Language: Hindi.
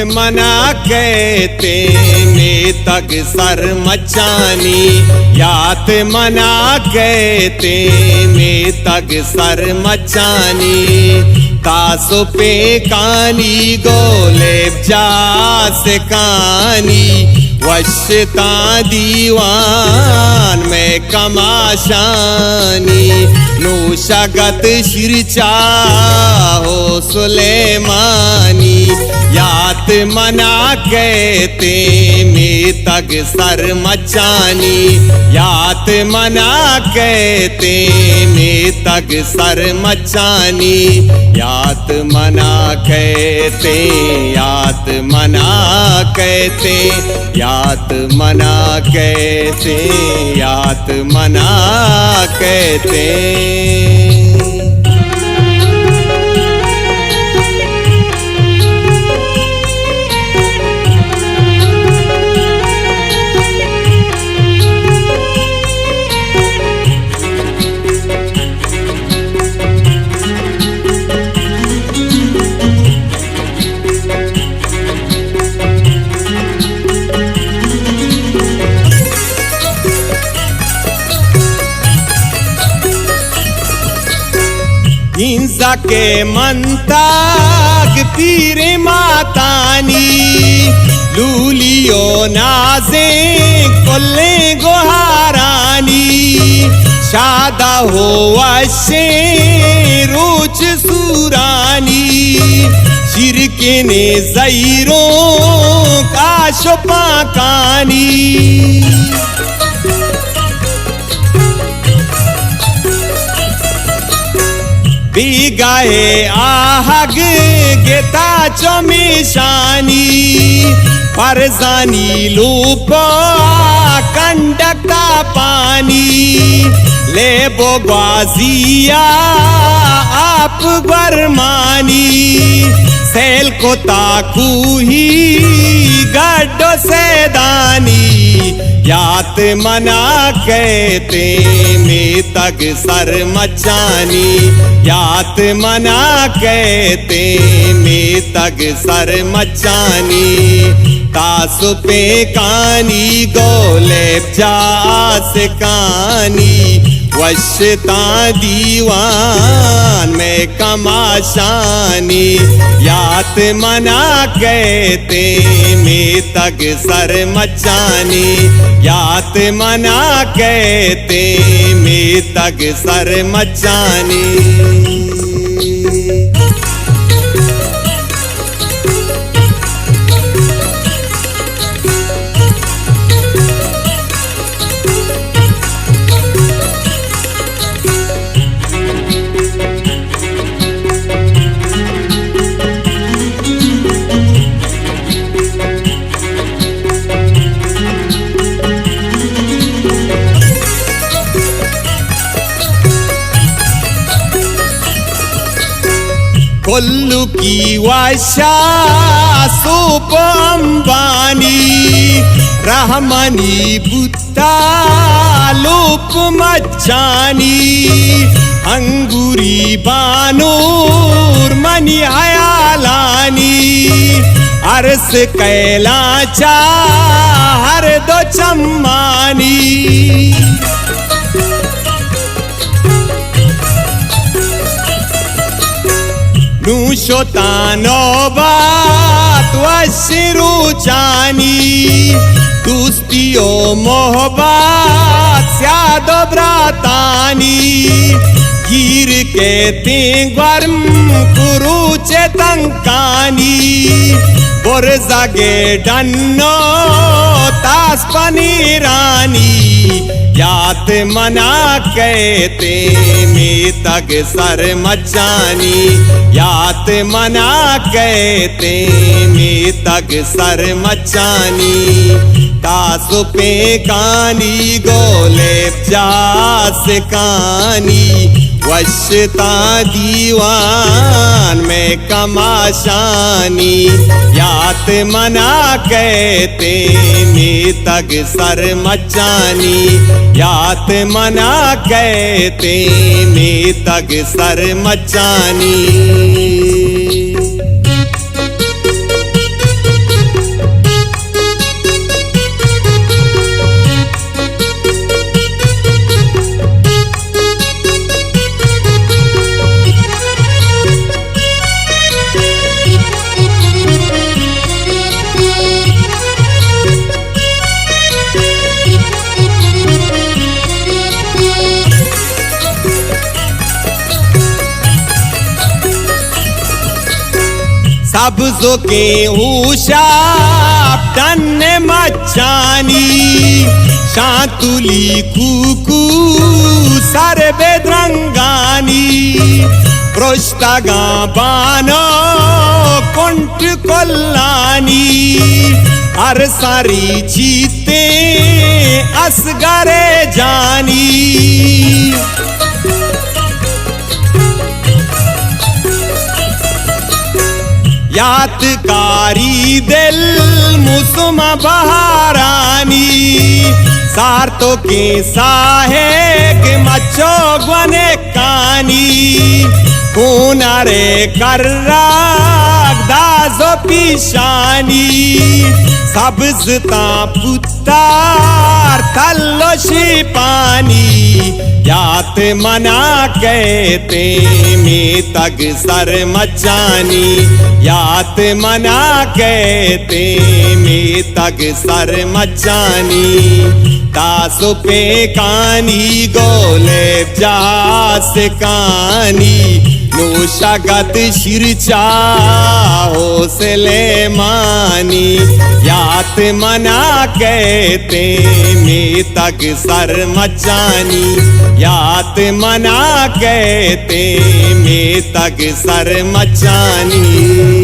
मना कहते में तग सर मचानी, यात मना कहते में तग सर मचानी। तासो पे कानी गोलेब जास कानी, वशता दीवान में कमाशानी। नूशगत शिरचा हो सुलेमानी, यात मना कहते में तग सर मचानी, यात मना कहते में तग सर मचानी। यात मना कहते, यात मना कहते, यात मना कहते, यात मना कहते। हिंसा के मंताग पीरे मातानी, लूलियो नाजे कोल्ले गोहारानी। शादा हो वशे रोच सूरानी, शिरके ने ज़ईरों का शुपाकानी। बिगाहे आहग गेता चमिशानी, परजानी लूपा कंडक्ता पानी। ले बोबाजिया आप बरमानी, सेल को ताकू ही गड्ढो से दानी। यात मना कहते में तग सर मचानी, यात मना कहते में तग सर मचानी। तासु पे कानी गोलेब जास कानी, वशता दीवान में कमाशानी। यात मना कहते में तग सर मचानी, यात मना कहते में तग सर मचानी। कोल्लू की वाशा सोप अंबानी, रहमानी बुत्ता लोप मचानी। अंगूरी बानूर मनी हयालानी, अरस कैलाचा हर दो चम्मानी। नूशोतानो बात वशिरू चानी, दोस्तियो मोहब्बत स्यादो ब्रातानी। गिर के तिंगवर्म कुरुचे तंकानी, बोरजागे डन्नो तास पनीरानी। यात मना कहते में तग सर मचानी, यात मना कहते में तग सर मचानी। तासु पे कानी गोलेब जास कानी, वशता दीवान में कमाशानी। यात मना कहते में तग सर मचानी, यात मना कहते में तग सर मचानी। सब्जों के ऊषा टन्ने मचानी शांतुली कुकू सारे बेद्रंगानी पृष्ठगा बानो कुंट कोल्लानी हर सारी चीते असगरे जानी यादकारी दिल मुसुमा बहारानी सार्तो के साहेग मचो ग्वने कानी कुनारे कर्राग दाजो पिशानी सब्जता पुत्तार तल्लोशी पानी यात मना कहते में तग सर मचानी यात मना कहते में तग सर मचानी तासो पे कानी गोले जास कानी नोशागत शिरचा हौसले मानी यात मना कहते में तग सर मचानी यात मना कहते में तग सर मचानी।